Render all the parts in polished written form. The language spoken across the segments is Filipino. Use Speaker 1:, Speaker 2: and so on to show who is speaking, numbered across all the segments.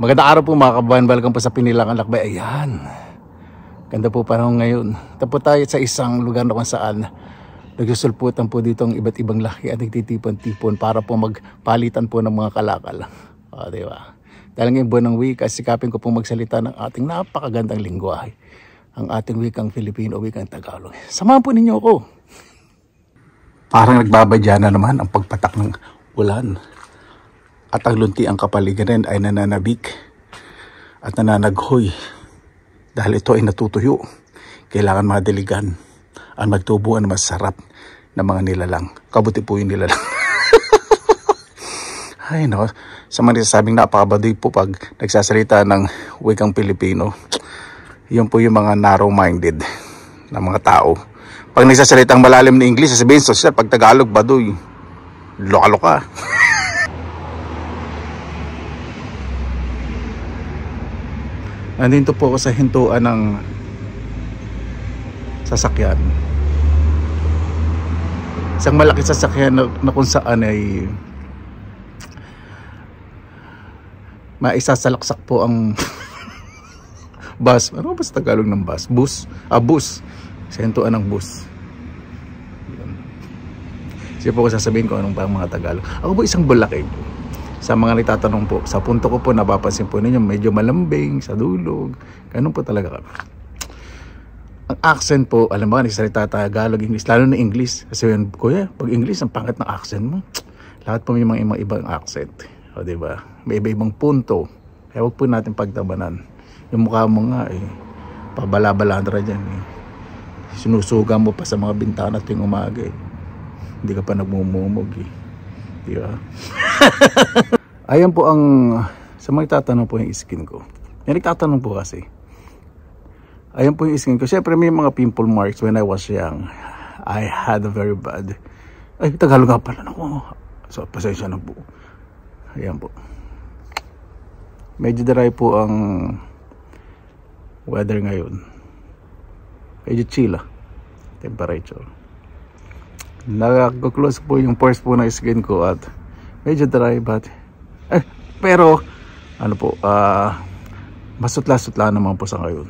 Speaker 1: Magandang araw po mga kabayan, welcome po sa Pinilangan Lakbay. Ayan, ganda po panahon ngayon. Ito po tayo sa isang lugar na kung saan nagsusulputan po dito ang iba't ibang laki at nagtitipon-tipon para po magpalitan po ng mga kalakal. Diba? Dahil ngayon buwan ng wika, sikapin ko po magsalita ng ating napakagandang lingwahe, ang ating wikang Filipino, wikang Tagalog. Samahan po ninyo ako. Parang nagbabadya na naman ang pagpatak ng ulan. At ang lunti ang kapaligiran ay nananabik at nananaghoy. Dahil ito ay natutuyo. Kailangan madiligan at magtubuan ng masarap na mga nilalang. Kabuti po yung nilalang. Ay no, sa mga nasasabing napakabaduy po pag nagsasalita ng wikang Pilipino. Yun po yung mga narrow-minded na mga tao. Pag nagsasalitang malalim na English, sasabihin social, pag Tagalog, baduy. Loka-loka. Nandito po ako sa hintuan ng sasakyan. Isang malaki sasakyan na kung saan ay maisasalaksak po ang bus. Ano ba sa Tagalog ng bus? Bus? Bus. Sa hintuan ng bus. Siya po ko sasabihin ko anong pang mga Tagalog. Ako po isang bulakid. Sa mga nagtatanong po, sa punto ko po napapansin po ninyo medyo malambing sa dulog. Ganun po talaga kami. Ang accent po, alam mo, nagsasalita Tagalog, English, lalo na English. Kasi yun, kuya, pag English, ang pangit ng accent mo. Lahat po may mga ibang accent. O diba? May iba-ibang punto. Kaya huwag po natin pagtabanan. Yung mukha mo nga pabala-balandra dyan sinusuga mo pa sa mga bintana tuwing umaga Hindi ka pa nagmumumog Diba? Ayan po ang sa mga tatanong po yung skin ko. Yan nagtatanong po kasi. Ayan po yung skin ko. Siyempre may mga pimple marks when I was young. I had a very bad. Ay, Tagalog nga pala. Naku. So, pasensya na po. Ayan po. Medyo dry po ang weather ngayon. Medyo chill temperature. Nag-close po yung pores po ng skin ko at medyo dry but pero ano po masutla-sutla naman po sa ngayon.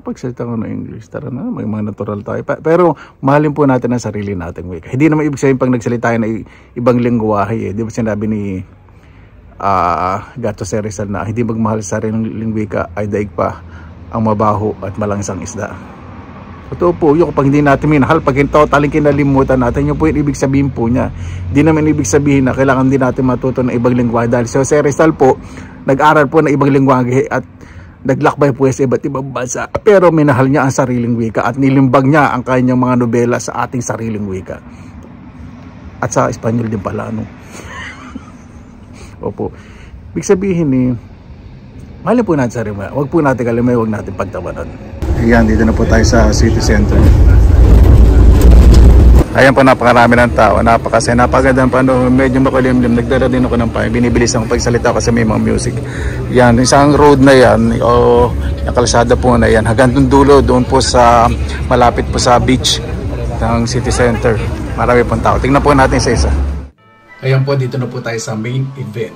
Speaker 1: Pagsalita ko ng English, tara na, may mga natural tayo pero mahalin po natin ang sarili nating wika. Hindi naman ibig sabihin pag nagsalita ng ibang lingwahe di ba sinabi ni Gato Rizal na hindi magmahal sa sariling wika ay daig pa ang mabaho at malangsang isda. Totoo po, yung kapag hindi natin minahal, pag totaling kinalimutan natin, yung po yung ibig sabihin po niya. Hindi naman ibig sabihin na kailangan din natin matuto ng ibang lingwahe. Dahil si Jose Rizal po, nag-aral po ng ibang lingwahe at naglakbay po sa iba't ibang bansa. Pero minahal niya ang sariling wika at nilimbag niya ang kanyang mga nobela sa ating sariling wika. At sa Espanyol din pala, no? Opo. Ibig sabihin mahalin po natin sarili. Huwag po natin kalimay, huwag natin pagtawanan. Ayan, dito na po tayo sa city center. Ayan po, napakarami ng tao. Napakagandang paano, medyo makulimlim. Nagdala din ako ng payo. Binibilis ang pagsalita kasi may mga music. Yan, isang road na yan, yung kalsada po na yan. Hanggang dulo, doon po sa, malapit po sa beach ng city center. Marami pong tao. Tingnan po natin sa isa. Ayan po, dito na po tayo sa main event.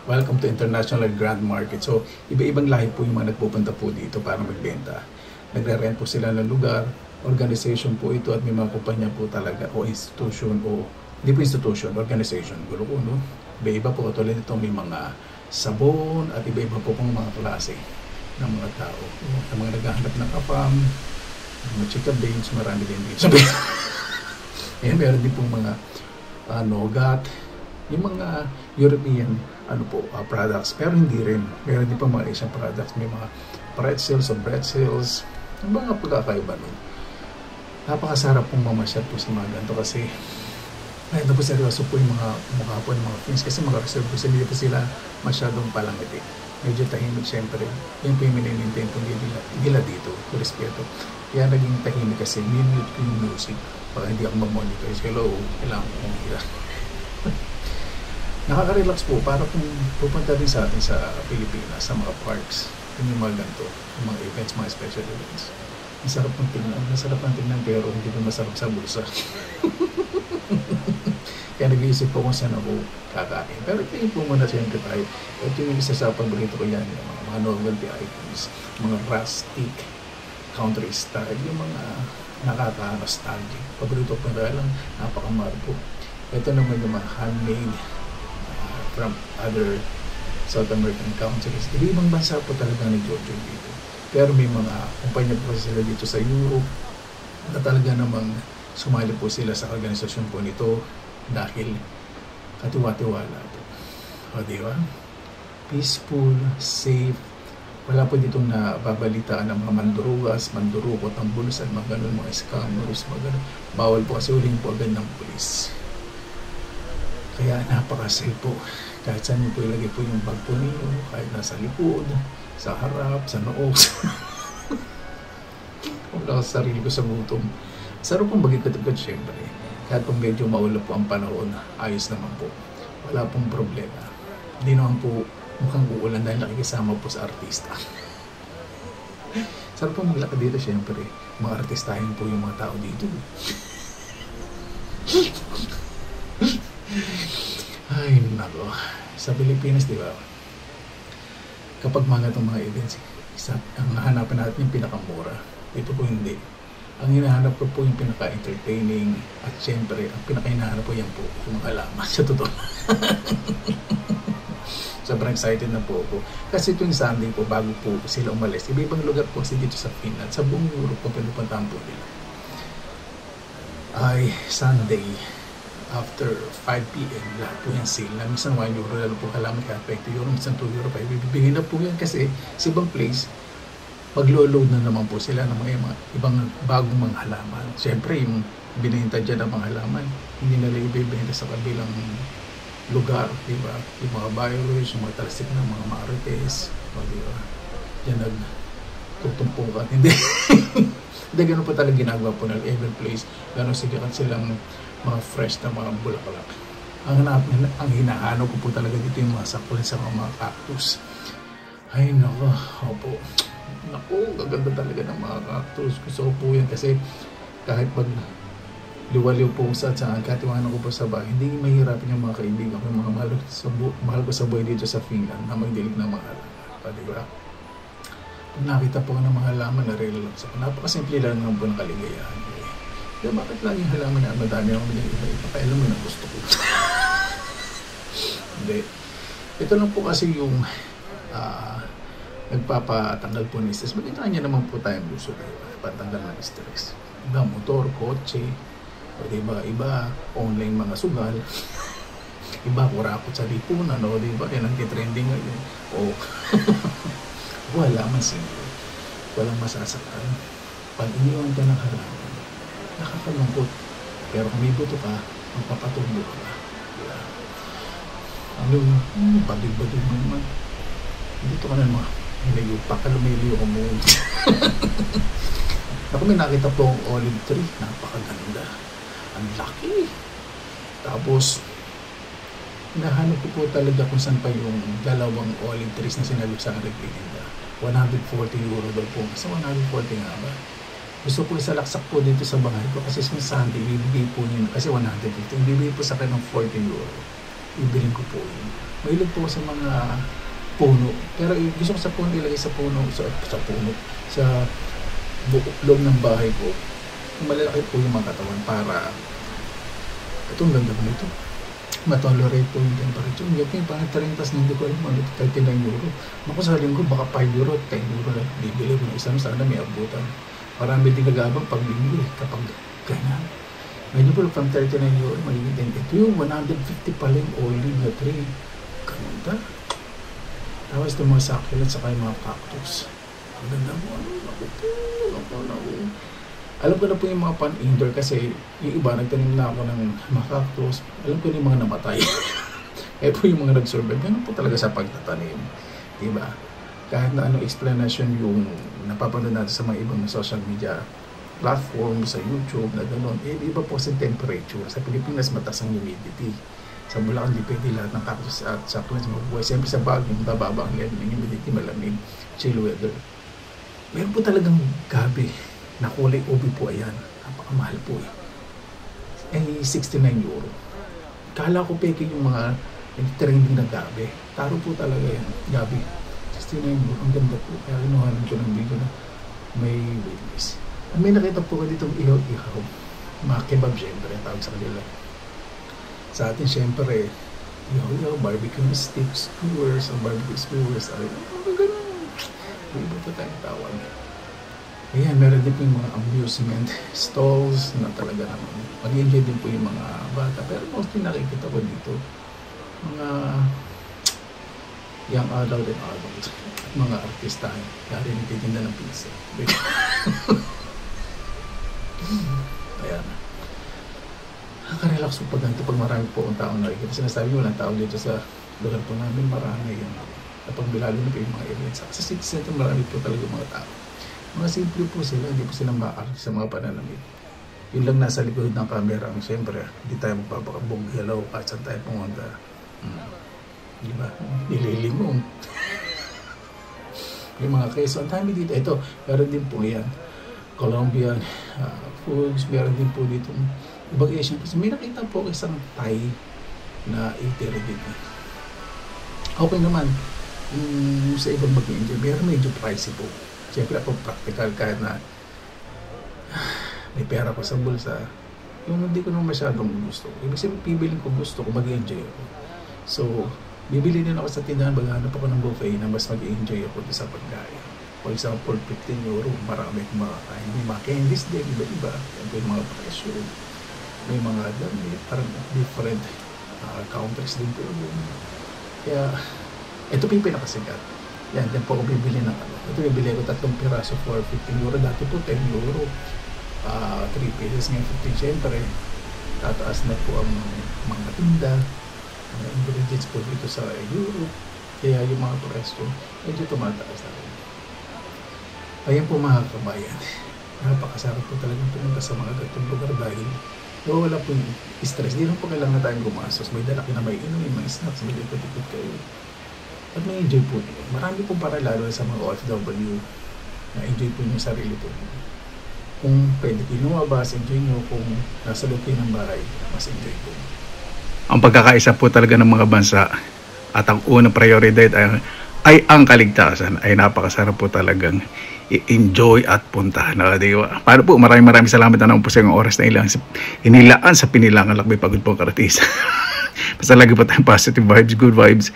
Speaker 1: Welcome to International Grand Market. So, iba-ibang lahi po yung mga nagpupunta po dito para magbenta. Nagre-rent po sila ng lugar, organization po ito at may mga kumpanya po talaga o institution o hindi po institution, organization. Gulo ko, no? Iba-iba po katulad nito may mga sabon at iba-iba po pong mga klase ng mga tao. Ang mga naghahanap ng kapam, mga chicken beans, marami din dito. Ayan, meron din pong mga nogat, yung mga European products, pero hindi rin. Meron din pong mga Asian products, may mga pretzels o bretzels, ang mga pagkakaiba nun. Napakasarap pong mamasyal po sa mga ganito kasi ito po seryoso po yung mga mukha po ng mga friends kasi mga reserve po hindi po sila masyadong palangiti. Medyo tahimik siyempre. Yan po yung mininintain po nila dito, po respeto. Kaya naging tahimik kasi minute ko yung music para hindi ako mag-monitor. Hello, kailangan ko kong hila. Nakaka-relax po para kung pupunta din sa atin sa Pilipinas, sa mga parks. Yung mga ganito, yung mga events, mga special events. Masarap ng tingnan pero hindi pa masarap sa bulsa.
Speaker 2: Kaya nag-iisip po kung saan ako kakain. Pero ito yung po muna siyempre tayo. Ito yung isa sa paborito ko yan, yung mga novelty items, mga rustic, country style, yung mga nakaka-nostalgic. Paborito ko na lang, napakamahal po. Ito naman yung mga handmade from other South American countries. Ibang bansa po talaga nag-jojo dito. Pero may mga kumpanya po sila dito sa Europe na talaga namang sumali po sila sa organisasyon po nito dahil katiwa-tiwala po. O diba? Peaceful, safe. Wala po ditong nababalitaan ng mga mandurugas, mandurukot, ang bulusan, mga ganun, mga scammers, mga ganun. Bawal po kasi uling po agad ng pulis. Kaya napaka-safe po. Kahit saan mo po ilagay po yung bag po niyo, kahit nasa likod, sa harap, sa noo. Wala sa sarili ko sa gutom. Sarap pong bagay-katagad syempre. Kahit pong medyo maulap po ang panahon, ayos naman po. Wala pong problema. Hindi naman po mukhang uulan dahil nakikisama po sa artista. Sarap pong maglakad dito syempre. Mga artistahin po yung mga tao dito. Ay, nako. Sa Pilipinas, di ba? Kapag mga itong mga events, ang hanapan natin yung pinakamura. Dito po hindi. Ang hinahanap ko po yung pinaka-entertaining at syempre, ang pinaka-hinahanap po yan po yung mga halaman. Sa totoo. Sobrang excited na po ako. Kasi tuwing Sunday po, bago po sila umalis, iba-ibang lugar po kasi dito sa Finland, sa buong Europe po, pinupuntahan po nila. Ay, Sunday, after 5 p.m. lahat po yung sale na minsan 1 euro lalo po halaman kaya 20 euro, minsan 2 euro pa ibibigay na po yan kasi sa ibang place maglo-load na naman po sila ng mga ibang bagong mga halaman. Siyempre yung binenta dyan ng mga halaman hindi nila ibibenta sa kabilang lugar, diba? Yung mga buyers, yung mga talasik ng mga marites, diba? Yan nagtutumpukan hindi hindi ganun po talaga ginagawa po ng every place, ganun silang mga fresh na mga bulaklak. Ang hinahanap ko po talaga dito yung mga sakulan sa mga cactus. Ay nako, opo. Naku, gaganda talaga ng mga cactus. Gusto ko po yan kasi kahit pag liwaliw po sa katiwanan ko po sa bahay, hindi mahirapin yung mga kaibigan ko, yung mga mahal ko sa buhay dito sa Finland na magdilig ng mga halaman. Diba? Pag nakita po ko ng mga halaman, na-relax ako. Napakasimple lang ng buong kaligayahan. Kaya bakit laging halaman na madami ako iba-iba? Kaya alam mo na gusto ko. Hindi. Ito lang po kasi yung nagpapatanggal po ng stress. Magkita niya naman po tayong gusto. Patanggal ng stress. Iba motor, kotse. O diba, iba online mga sugal. Iba kurakot sa lipunan. O diba, yan ang titrending ngayon. O wala man simple. Walang masasaktan. Pag iniwan ka ng halaman, nakakalungkot. Pero kung may buto ka, magpapatubo ka. Diba? Ano, badig-badig mo naman. Dito ka na naman. Hilayo pa ka, lumilayo ka mo. Ako may nakita po ang olive tree. Napakaganda. Ang laki. Tapos, nahanap ko po talaga kung saan pa yung dalawang olive trees na sinabi sa akin nagtitinda. 140 euro daw po. Sa 140 nga ba? Gusto ko isalaksak po dito sa bahay ko kasi sa Sunday, ibibigay po niyo kasi 150. Ibibigay po sa akin ng 40 euro. Ibilin ko po yun. Mahilig po sa mga puno. Pero gusto ko sa puno, ilagay sa puno, sa puno, sa loob ng bahay ko. Malalaki po yung mga katawan para itong ganda ko nito. Matolerate po yung temperature. Hindi po yung parang 30 na hindi ko alam ano, 39 euro. Makusaling ko baka 5 euro, 10 euro lang. Bibili ko ng isang sana may abutan. Marami din nagabang paglinggo kapag ganyan. Medyo po from 39 euro, magiging 10. Ito yung 150 pala yung olive na tree. Ganda. Tapos itong mga succulents saka yung mga cactus. Ang ganda mo. Alam ko na po yung mga pan-indoor kasi yung iba, nagtanim na ako ng mga cactus. Alam ko na yung mga namatay. Kaya po yung mga nag-survive. Ganun po talaga sa pagtatanim. Diba? Kahit na anong explanation yung napapanood natin sa mga ibang social media platform, sa YouTube, na gano'n, iba po sa temperature. Sa Pilipinas, mataas ang humidity. Sa Bulacan, di pwede lahat ng cactus at succulents mabubuhay. Siyempre sa Baguio, bababa ang level ng humidity, malamig, chill weather. Meron po talagang gabi na kulay ubi po, ayan. Napakamahal po eh. 69 euro. Kala ko peke yung mga trending na gabi. Taro po talaga yan, gabi. 69 bro, ang ganda po. Kaya kinuhanan ko ng video na may witness. At may nakita po ko ditong ihaw-ihaw. Mga kebab syempre, tawag sa kanila. Sa atin syempre, ihaw-ihaw, barbecue sticks, skewers, ang barbecue skewers, ay mga ganun. May iba po tayong tawag. Ayan, meron din po yung mga amusement stalls na talaga naman. Mag-enjoy din po yung mga bata. Pero mostly nakikita ko dito, mga young adult and adult at mga artistahan. Kaya nagtitinda ng pizza. Ayan. Nakaka-relax po pag ganito, pag marami po ang taong nakikita. Sinasabi ko, walang tao dito sa lugar po namin, marami yun. Kapag bilalo na po yung mga events. Sa city center, marami po talaga mga tao. Mga simple po sila, hindi po sila ma-arte sa mga pananamit. Yun lang nasa likod ng camera. Siyempre, hindi tayo magpapakabog hello kahit saan tayo pumunta. Diba? Nililing mo. Yung mga keso, ang dami dito. Ito, meron din po yan. Colombian foods, meron din po dito ibang Asian foods. May nakita po isang Thai na eatery dito. Okay naman. Sa ibang mag-enjoy, pero medyo pricey po. Siyempre ako practical kahit na may pera ko sa bulsa. Yung hindi ko naman masyadong gusto. Ibig sabihin, pibiling ko gusto ko, mag-enjoy ako. So, bibili din ako sa tindahan, maghanap ako ng buffet na mas mag-enjoy ako sa pagkain. For example, 15 euro, marami akong makakain. May mga candies din, iba-iba. May mga presyo, may mga damit, parang different countries din po. Kaya, ito po yung pinakasikat. Yan po ako bibili ng ano. Ito bibili ko 3 piraso for 15 euro. Dati po 10 euro. 3 pesos ngayon 15. Siyempre, tataas na po ang mga tinda, mga ingredients po dito sa Europe. Kaya yung mga presyo, medyo tumataas na rin. Ayan po mga kabayan. Napakasarap po talagang pumunta sa mga gatong lugar dahil wala po yung stress. Di lang po kailangan na tayong gumasos. May dala na may inumin, may snacks, may likod-likod kayo. At may enjoy po nyo. Marami pong para lalo sa mga OFW na enjoy po nyo sarili po. Kung pwede kayo lumabas, enjoy nyo. Kung nasa loob kayo ng bahay, mas enjoy po.
Speaker 1: Ang pagkakaisa po talaga ng mga bansa at ang unang prioridad ay ang kaligtasan ay napakasarap po talagang i-enjoy at puntahan. Diba? Paano po, maraming salamat na naman po sa oras na inilaan sa Pinilangan Lakbay Pagod po Karatisa. Basta lagi po tayong positive vibes, good vibes.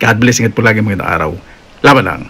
Speaker 1: God bless, ingat po lagi mga araw. Laban lang.